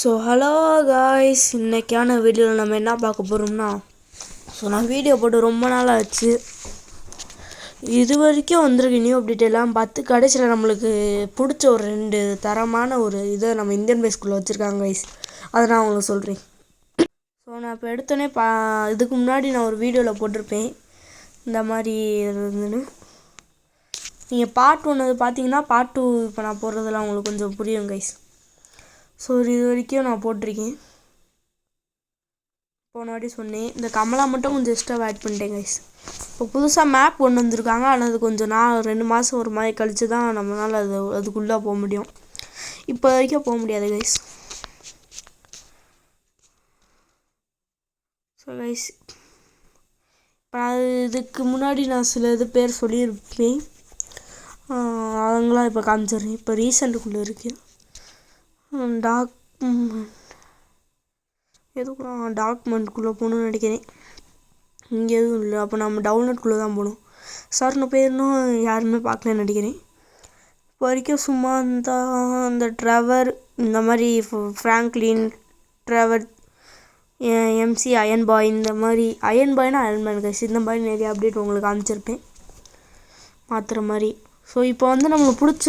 So hello guys, இன்றைக்கான வீடியோவில் நம்ம என்ன பார்க்க போகிறோம்னா, நான் வீடியோ போட்டு ரொம்ப நாள் ஆச்சு. இது வரைக்கும் வந்திருக்கு நியூ அப்டேட் எல்லாம் பார்த்து கடைசியில் நம்மளுக்கு பிடிச்ச ஒரு 2 தரமான ஒரு இதை நம்ம இந்தியன் பேஸ்குள்ளே வச்சுருக்காங்க காய்ஸ். அதை நான் உங்களுக்கு சொல்கிறேன். ஸோ நான் இப்போ எடுத்தோன்னே இதுக்கு முன்னாடி நான் ஒரு வீடியோவில் போட்டிருப்பேன் இந்த மாதிரி இருந்துன்னு. நீங்கள் பார்ட் 1 பார்த்தீங்கன்னா பார்ட் 2 இப்போ நான் போடுறதெல்லாம் உங்களுக்கு கொஞ்சம் புரியும் கைஸ். ஸோ இது வரைக்கும் நான் போட்டிருக்கேன். போன வாட்டி சொன்னேன், இந்த கமலா மட்டும் கொஞ்சம் எக்ஸ்ட்ரா ஆட் பண்ணிட்டேன் கைஸ். இப்போ புதுசாக மேப் கொண்டு வந்திருக்காங்க. ஆனால் அது கொஞ்சம் 2 மாதம் ஒரு மாதிரி கழித்து தான் நம்மளால் அதுக்குள்ளே போக முடியும். இப்போ வரைக்கும் போக முடியாது கைஸ். ஸோ கைஸ், இப்போ இதுக்கு முன்னாடி நான் சில பேர் சொல்லியிருப்பேன், அவங்களாம் இப்போ காமிச்சிடுறேன். இப்போ ரீசெண்டுக்குள்ளே இருக்குது டாக்குமெண்ட்குள்ளே போகணுன்னு நினைக்கிறேன். இங்கே எதுவும் இல்லை. அப்போ நம்ம டவுன்லோட்குள்ளே தான் போகணும். சார் நான் பேருனும் யாருமே பார்க்கலன்னு நினைக்கிறேன். இப்போ வரைக்கும் சும்மா இந்த ட்ரெவர், இந்த மாதிரி ஃப்ராங்க்லின், ட்ரெவர், எம்சி, அயன் பாய், இந்த மாதிரி அயன் பாய்னா அயன் மேன் கைஸ், இந்த மாதிரி நிறைய அப்டேட் உங்களுக்கு காமிச்சிருப்பேன் மாற்றுற மாதிரி. ஸோ இப்போ நம்மளுக்கு பிடிச்ச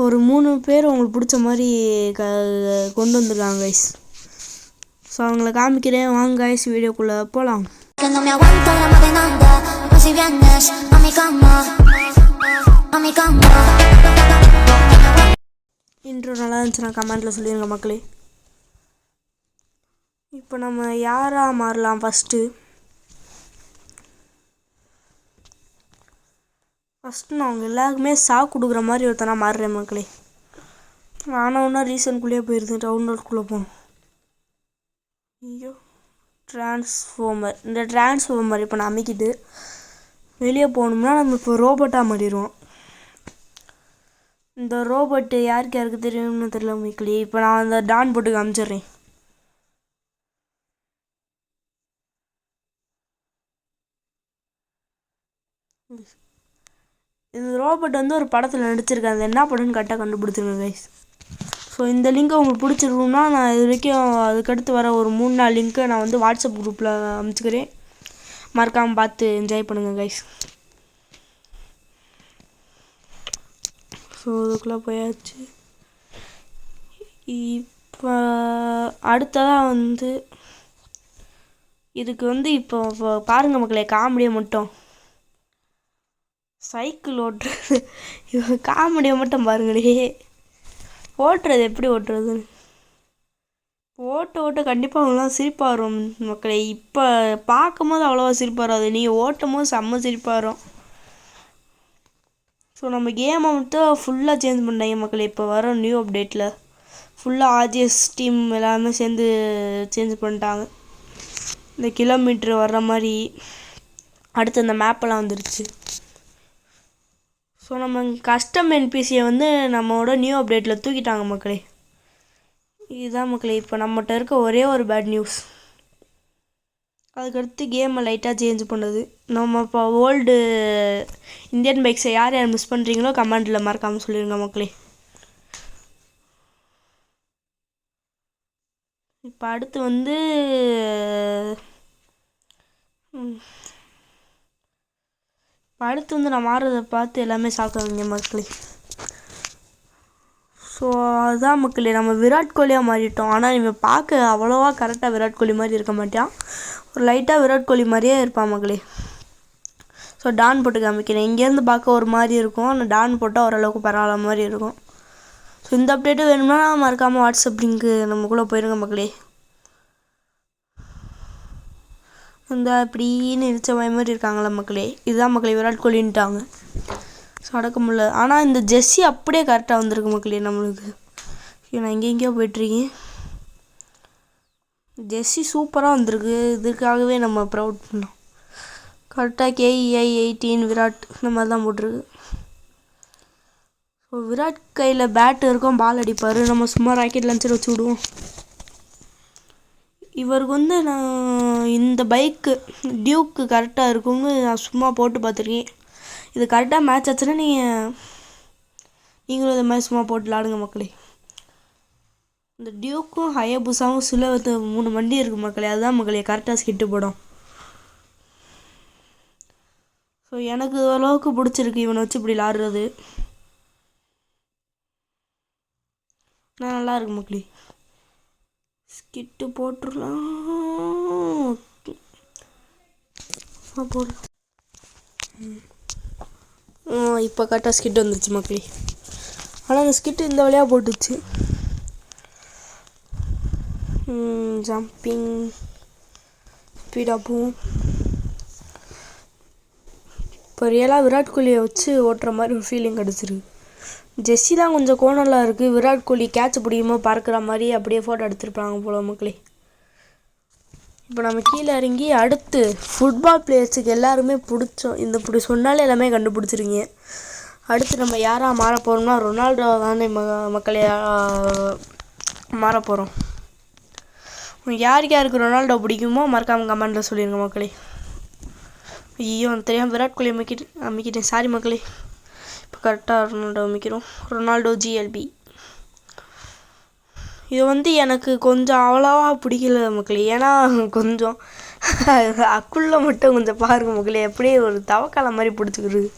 ஒரு 3 பேர் உங்களுக்கு பிடிச்ச மாதிரி கொண்டு வந்துருக்காங்க கைஸ். ஸோ அவங்கள காமிக்கிறேன் வாங்க கைஸ், வீடியோக்குள்ளே போகலாம். இன்ட்ரோ நல்லா இருந்துச்சுன்னா கமெண்ட்டில் சொல்லிடுங்க மக்களே. இப்போ நம்ம யாராக மாறலாம்? ஃபஸ்ட்டு நான் அவங்க எல்லாருக்குமே கொடுக்குற மாதிரி ஒருத்தனா மாறுறேன் மக்களே. ஆனால் ரீசன்ட்குள்ளேயே போயிருந்தேன், டவுன்லோட்குள்ளே போகணும். ஐயோ, டிரான்ஸ்ஃபார்மர். இந்த டிரான்ஸ்ஃபார்மர் இப்போ நான் அமைக்கிட்டு வெளியே போகணும்னா நம்ம இப்போ ரோபோட்டாக மாறிடுவோம். இந்த ரோபோட்டு யாருக்கு தெரியும்னு தெரியல மக்களே. இப்போ நான் அந்த டான் போட்டு காமிச்சிட்றேன். இந்த ரோபோட் ஒரு படத்தில் நடிச்சிருக்கேன். அது என்ன படம்னு கரெக்டாக கண்டுபிடிச்சிருங்க கைஸ். ஸோ இந்த லிங்க்கை உங்களுக்கு பிடிச்சிருக்குன்னா நான் இது வரைக்கும் அதுக்கடுத்து வர ஒரு 3-4 லிங்க்கை நான் வாட்ஸ்அப் குரூப்பில் அனுப்பிச்சிக்கிறேன். மறக்காமல் பார்த்து என்ஜாய் பண்ணுங்கள் கைஸ். ஸோ இதுக்குள்ளே போயாச்சு. இப்போ அடுத்ததாக இதுக்கு இப்போ பாருங்கள் மக்களே, காமெடியை மட்டும் சைக்கிள் ஓட்டுறது. இவன் காமெடியை மட்டும் பாருங்களே, ஓட்டுறது எப்படி ஓட்டுறதுன்னு. ஓட்ட கண்டிப்பாக அவங்களாம் சிரிப்பாக வரும் மக்களே. இப்போ பார்க்கும் போது அவ்வளோவா சிரிப்பாக வராது, நீங்கள் ஓட்டும் போது செம்ம சிரிப்பாக வரும். ஸோ நம்ம கேமை மட்டும் ஃபுல்லாக சேஞ்ச் பண்ணிட்டாங்க மக்களே. இப்போ வர நியூ அப்டேட்டில் ஃபுல்லாக ஆர்ஜிஎஸ் டீம் எல்லாமே சேர்ந்து சேஞ்ச் பண்ணிட்டாங்க. இந்த கிலோமீட்ரு வர்ற மாதிரி அடுத்து இந்த மேப்பெல்லாம் வந்துருச்சு. ஸோ நம்ம கஸ்டம் என்பிசியை நம்மளோட நியூ அப்டேட்டில் தூக்கிட்டாங்க மக்களே. இதுதான் மக்களே இப்போ நம்மகிட்ட இருக்க ஒரே ஒரு பேட் நியூஸ். அதுக்கடுத்து கேமை லைட்டாக சேஞ்ச் பண்ணுது. நம்ம இப்போ ஓல்டு இந்தியன் பைக்ஸை யார் மிஸ் பண்ணுறீங்களோ கமெண்டில் மறக்காமல் சொல்லிடுங்க மக்களே. இப்போ அடுத்து நான் மாறுறதை பார்த்து எல்லாமே சாப்பிடுவீங்க மக்களே. ஸோ அதுதான் மக்களே, நம்ம விராட் கோலியாக மாறிட்டோம். ஆனால் இவன் பார்க்க அவ்வளோவா கரெக்டாக விராட் கோலி மாதிரி இருக்க மாட்டான், ஒரு லைட்டாக விராட் கோலி மாதிரியே இருப்பான் மக்களே. ஸோ டான் போட்டு காமிக்கிறேன். இங்கேருந்து பார்க்க ஒரு மாதிரி இருக்கும், ஆனால் டான் போட்டால் ஓரளவுக்கு பரவாயில்ல மாதிரி இருக்கும். ஸோ இந்த அப்டேட்டு வேணும்னா மறக்காமல் வாட்ஸ்அப் லிங்க்கு நம்மக்குள்ளே போயிருங்க மக்களே. இந்த இப்படின்னு இடிச்ச மாதிரி இருக்காங்களா மக்களே, இதுதான் மக்களே விராட் கோலின்ட்டாங்க. ஸோ அடக்க முடியல. ஆனால் இந்த ஜெஸ்ஸி அப்படியே கரெக்டாக வந்திருக்கு மக்களே நம்மளுக்கு. நான் எங்கெங்கேயோ போய்ட்டுருக்கேன். ஜெஸ்ஸி சூப்பராக வந்திருக்கு. இதுக்காகவே நம்ம ப்ரௌட் பண்ணோம். கரெக்டாக KEI 18 விராட் இந்த மாதிரி தான் போட்டிருக்கு. ஸோ விராட் கையில் பேட்டு இருக்கும், பால் அடிப்பார். நம்ம சும்மா ராக்கெட் லான்ச்சர் வச்சு விடுவோம். இவருக்கு நான் இந்த பைக்கு டியூக்கு கரெக்டாக இருக்கும்னு நான் சும்மா போட்டு பார்த்துருக்கேன். இது கரெக்டாக மேட்ச் ஆச்சுன்னா நீங்களும் இந்த மாதிரி சும்மா போட்டு விளாடுங்க மக்களே. இந்த டியூக்கும் ஹயபுசாவும் சில 3 வண்டி இருக்குது மக்களே, அதுதான் மக்களே கரெக்டாக ஸ்கிட்டு போடும். ஸோ எனக்கு ஓரளவுக்கு பிடிச்சிருக்கு இவனை வச்சு இப்படி விளாடுறது. நல்லா இருக்கு மக்களே. ஸ்கிட்டு போட்டுடலாம் போடு. இப்போ கரெக்டாக ஸ்கிட் வந்துருச்சு மக்களே. ஆனால் அந்த ஸ்கிட்டு இந்த வழியாக போட்டுச்சு. ஜம்பிங் ஸ்பீடாக போகும். இப்போ ரியலாக விராட் கோலியை வச்சு ஓட்டுற மாதிரி ஒரு ஃபீலிங் கிடச்சிருக்கு. ஜெஸ்ஸி தான் கொஞ்சம் கோணலாக இருக்குது. விராட் கோலி கேட்ச் பிடிக்குமோ பறக்கிற மாதிரி அப்படியே ஃபோட்டோ எடுத்துருப்பாங்க போல மக்களே. இப்போ நம்ம கீழே இறங்கி அடுத்து ஃபுட்பால் பிளேயர்ஸுக்கு எல்லாருமே பிடிச்சோம். இந்த இப்படி சொன்னாலே எல்லாமே கண்டுபிடிச்சிருங்க. அடுத்து நம்ம யாராக மாற போகிறோம்னா ரொனால்டோ தானே மக்களே மாற போகிறோம். யாருக்கு யாருக்கு ரொனால்டோ பிடிக்குமோ மறக்காமல் கமெண்டில் சொல்லிடுங்க மக்களே. ஐயோ தெரியாமல் விராட் கோலி அமைக்கிட்டேன், சாரி மக்களே. இப்போ கரெக்டாக ரொனால்டோ அமைக்கிறோம். Ronaldo GLP. இது எனக்கு கொஞ்சம் அவ்வளோவா பிடிக்கல மக்களே. ஏன்னா கொஞ்சம் அக்குள்ள மட்டும் கொஞ்சம் பாருங்க மக்களே, எப்படியே ஒரு தவக்கால மாதிரி பிடிச்சிக்கிறது.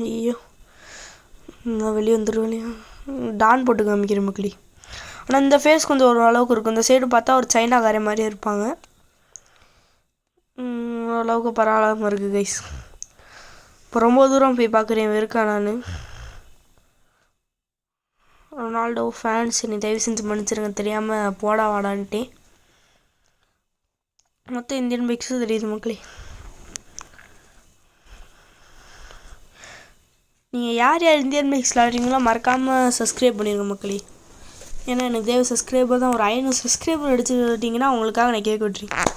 ஐயோ நான் வெளியே வந்துடுவேன். டான் போட்டு காமிக்கிறேன் மக்களே. ஆனால் இந்த ஃபேஸ் கொஞ்சம் ஓரளவுக்கு இருக்கும். இந்த சைடு பார்த்தா ஒரு சைனாக்காரே மாதிரியே இருப்பாங்க. ஓரளவுக்கு பரவாயில்லாமல் இருக்குது கைஸ். இப்போ ரொம்ப தூரம் போய் பார்க்குறேன் இருக்கா நான். ரொனால்டோ ஃபேன்ஸ் நீ தயவு செஞ்சு மன்னிச்சிருங்க, தெரியாமல் போடா வாடான்ட்டேன். மொத்தம் இந்தியன் பைக்ஸும் தெரியுது மக்களே. நீங்கள் யார் யார் இந்தியன் பைக்ஸ் விளாட்றீங்களோ மறக்காமல் சப்ஸ்கிரைப் பண்ணிடுங்க மக்களே. ஏன்னா எனக்கு தேவை சப்ஸ்கிரைபர் தான். ஒரு 500 சப்ஸ்கிரைபர் அடிச்சுக்கிட்டிங்கன்னா அவங்களுக்காக நான் கேட்க விட்டுருக்கேன்.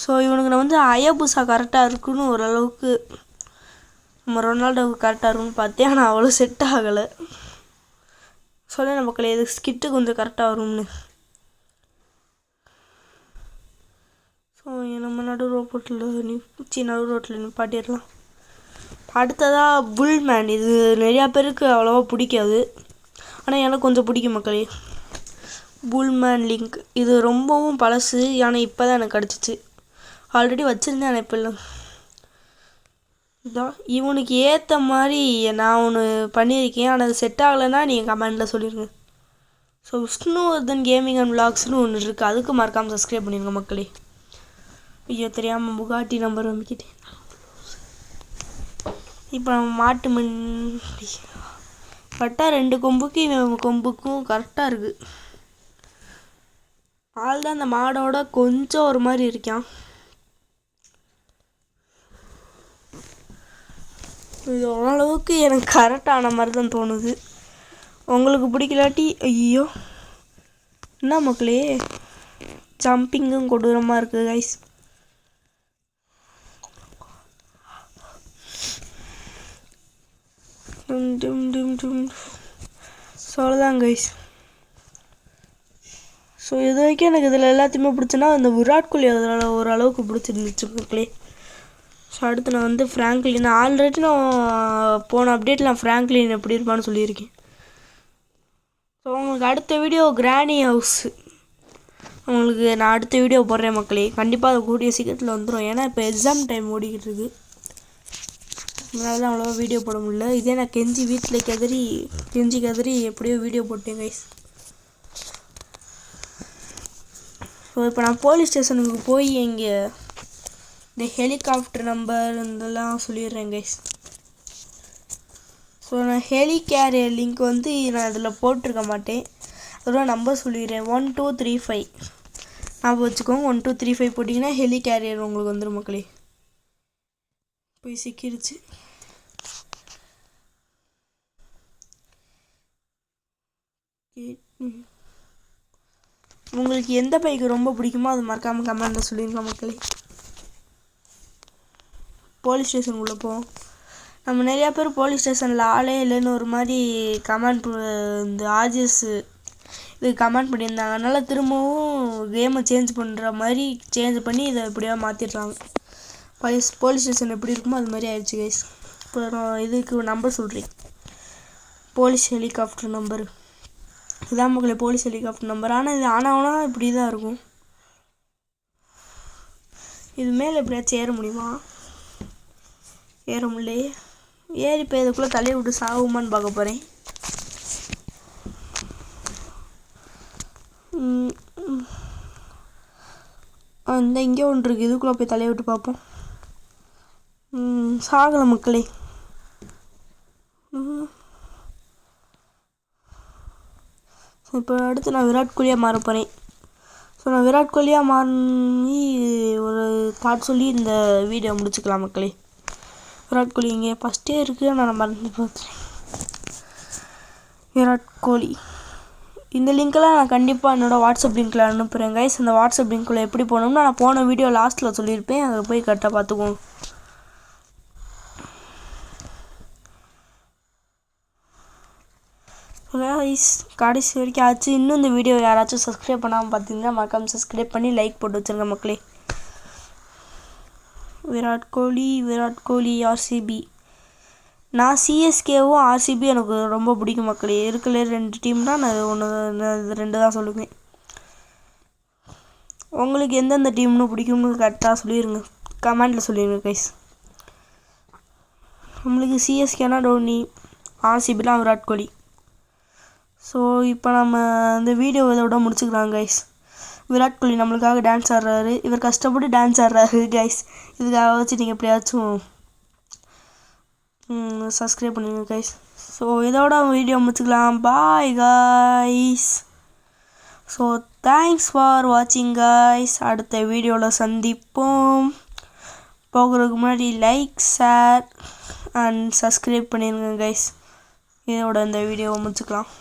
ஸோ இவனுக்கு நான் ஹயபுசா கரெக்டாக இருக்குன்னு ஓரளவுக்கு நம்ம ரொனால்டோவுக்கு கரெக்டாக இருக்குன்னு பார்த்தேன். ஆனால் அவ்வளோ செட் ஆகலை. சொல்ல மக்களே இது ஸ்கிட்டு கொஞ்சம் கரெக்டாக வரும்னு. ஸோ நம்ம நடு ரோட்டில் நிப்பாட்டிடலாம். அடுத்ததாக புல்மேன். இது நிறையா பேருக்கு அவ்வளோவா பிடிக்காது, ஆனால் எனக்கு கொஞ்சம் பிடிக்கும் மக்களே. புல்மேன் லிங்க் இது ரொம்பவும் பழசு, ஆனால் இப்போ தான் எனக்கு கிடச்சிச்சு. ஆல்ரெடி வச்சுருந்தேன் ஆனால் இப்போ இல்லை. இதான் இவனுக்கு ஏற்ற மாதிரி நான் ஒன்று பண்ணியிருக்கேன். ஆனால் அது செட் ஆகலைன்னா நீங்கள் கமெண்டில் சொல்லிடுங்க. ஸோ விஷ்ணுவர்தன் கேமிங் அண்ட் விளாக்ஸ்னு ஒன்று இருக்குது, அதுக்கு மறக்காமல் சப்ஸ்கிரைப் பண்ணிடுங்க மக்களே. ஐயோ தெரியாமல் புகாட்டி நம்பர் அமைக்கிட்டேன். இப்போ நம்ம மாட்டு மண்டி கரெக்டாக 2 கொம்புக்கு இவன் கொம்புக்கும் கரெக்டாக இருக்குது. ஆள் தான் அந்த மாடோட கொஞ்சம் ஒரு மாதிரி இருக்கான். இது ஓரளவுக்கு எனக்கு கரெக்டான மாதிரி தான் தோணுது. உங்களுக்கு பிடிக்கலாட்டி ஐயோ என்ன மக்களே ஜம்பிங்கும் கொடூரமாக இருக்குது கைஸ். சொல்லதான் கைஸ். ஸோ இது வரைக்கும் எனக்கு இதில் எல்லாத்தையுமே பிடிச்சுன்னா இந்த விராட் கோலி அதில் ஓரளவுக்கு பிடிச்சிருந்துச்சு மக்களே. ஸோ அடுத்து நான் ஃப்ராங்க்லின் ஆல்ரெடி நான் போன அப்டேட்டில் நான் ஃப்ராங்க்லின் எப்படி இருப்பான்னு சொல்லியிருக்கேன். ஸோ உங்களுக்கு அடுத்த வீடியோ கிராணி ஹவுஸு உங்களுக்கு நான் அடுத்த வீடியோ போடுறேன் மக்களே. கண்டிப்பாக அது கூடிய சீக்கிரத்தில் வந்துடும். ஏன்னா இப்போ எக்ஸாம் டைம் ஓடிக்கிட்டு இருக்குது, அதனால தான் அவ்வளோவா வீடியோ போட முடியல. இதே நான் வீட்டில் கெதறி எப்படியோ வீடியோ போட்டேன் கைஸ். ஸோ இப்போ நான் போலீஸ் ஸ்டேஷனுக்கு போய் இங்கே இந்த ஹெலிகாப்டர் நம்பர் இதெல்லாம் சொல்லிடுறேன் கைஸ். ஸோ நான் ஹெலி கேரியர் லிங்க் நான் அதில் போட்டிருக்க மாட்டேன், அதோட நம்பர் சொல்லிடுறேன் 1235 ஞாபகம் வச்சுக்கோங்க. 1235 போட்டிங்கன்னா ஹெலி கேரியர் உங்களுக்கு வந்துடும் மக்களே. போய் சிக்கிடுச்சு. உங்களுக்கு எந்த பைக்கு ரொம்ப பிடிக்குமோ அது மறக்காமல் கமெண்டில் சொல்லிடுங்க மக்களே. போலீஸ் ஸ்டேஷனுக்குள்ளே போவோம். நம்ம நிறையா பேர் போலீஸ் ஸ்டேஷனில் ஆளே இல்லைன்னு ஒரு மாதிரி கமெண்ட் இந்த ஆர்ஜிஎஸ் இது கமெண்ட் பண்ணியிருந்தாங்க. அதனால் திரும்பவும் கேமை சேஞ்ச் பண்ணுற மாதிரி சேஞ்ச் பண்ணி இதை எப்படியா மாற்றிடுறாங்க. போலீஸ் ஸ்டேஷன் எப்படி இருக்குமோ அது மாதிரி ஆயிடுச்சு கைஸ். இப்போ நான் இதுக்கு நம்பர் சொல்கிறேன். போலீஸ் ஹெலிகாப்டர் நம்பரு இதான் மக்களே, போலீஸ் ஹெலிகாப்டர் நம்பர். ஆனால் இது ஆனாவனா இப்படி தான் இருக்கும். இது மேலே எப்படியாச்சும் ஏற முடியுமா? ஏற முடியலையே. ஏறி இப்போ இதுக்குள்ளே தலையை விட்டு சாகுமான்னு பார்க்க போகிறேன். இந்த இங்கே ஒன்று இருக்குது, இதுக்குள்ளே போய் தலையை விட்டு பார்ப்போம். சாகலை மக்களே. இப்போ அடுத்து நான் விராட் கோலியாக மாற போகிறேன். ஸோ நான் விராட் கோலியாக மாறி ஒரு தாட் சொல்லி இந்த வீடியோ முடிச்சுக்கலாம் மக்களே. விராட் கோலி இங்கே ஃபஸ்ட்டே இருக்குது, நான் மறந்து பார்த்துறேன். விராட் கோலி இந்த லிங்க்கெல்லாம் நான் கண்டிப்பாக என்னோடய வாட்ஸ்அப் லிங்க்கில் அனுப்புகிறேன் கைஸ். அந்த வாட்ஸ்அப் லிங்க்கில் எப்படி போகணும்னு நான் போன வீடியோ லாஸ்ட்டில் சொல்லியிருப்பேன், அதை போய் கரெக்டாக பார்த்துக்குவோம். கைஸ் கடைசி வரைக்கும் ஆச்சு. இன்னும் இந்த வீடியோ யாராச்சும் சப்ஸ்கிரைப் பண்ணாமல் பார்த்தீங்கன்னா மறக்காம சப்ஸ்கிரைப் பண்ணி லைக் போட்டு வச்சுருங்க மக்களே. விராட் கோலி ஆர்சிபி. நான் சிஎஸ்கேவும் ஆர்சிபி எனக்கு ரொம்ப பிடிக்கும் மக்களே. இருக்கல 2 டீம் தான், நான் ஒன்று 2 தான் சொல்லுவேன். உங்களுக்கு எந்தெந்த டீம்னு பிடிக்கும்னு கரெக்டாக சொல்லிடுங்க, கமெண்டில் சொல்லிடுங்க கைஸ். நம்மளுக்கு சிஎஸ்கேனா டோனி, ஆர்சிபிலாம் விராட் கோலி. ஸோ இப்போ நம்ம இந்த வீடியோ இதோட முடிச்சுக்கலாம் கைஸ். விராட் கோலி நம்மளுக்காக டான்ஸ் ஆடுறாரு, இவர் கஷ்டப்பட்டு டான்ஸ் ஆடுறாரு கைஸ். இதுக்காக வச்சு நீங்கள் எப்படியாச்சும் சப்ஸ்கிரைப் பண்ணுங்க கைஸ். ஸோ இதோட வீடியோ முடிச்சுக்கலாம். Bye guys. So thanks for வாட்சிங் கைஸ். அடுத்த வீடியோவில் சந்திப்போம். போகிறதுக்கு முன்னாடி லைக், ஷேர் அண்ட் சப்ஸ்கிரைப் பண்ணிடுங்க கைஸ். இதோட இந்த வீடியோவை முடிச்சுக்கலாம்.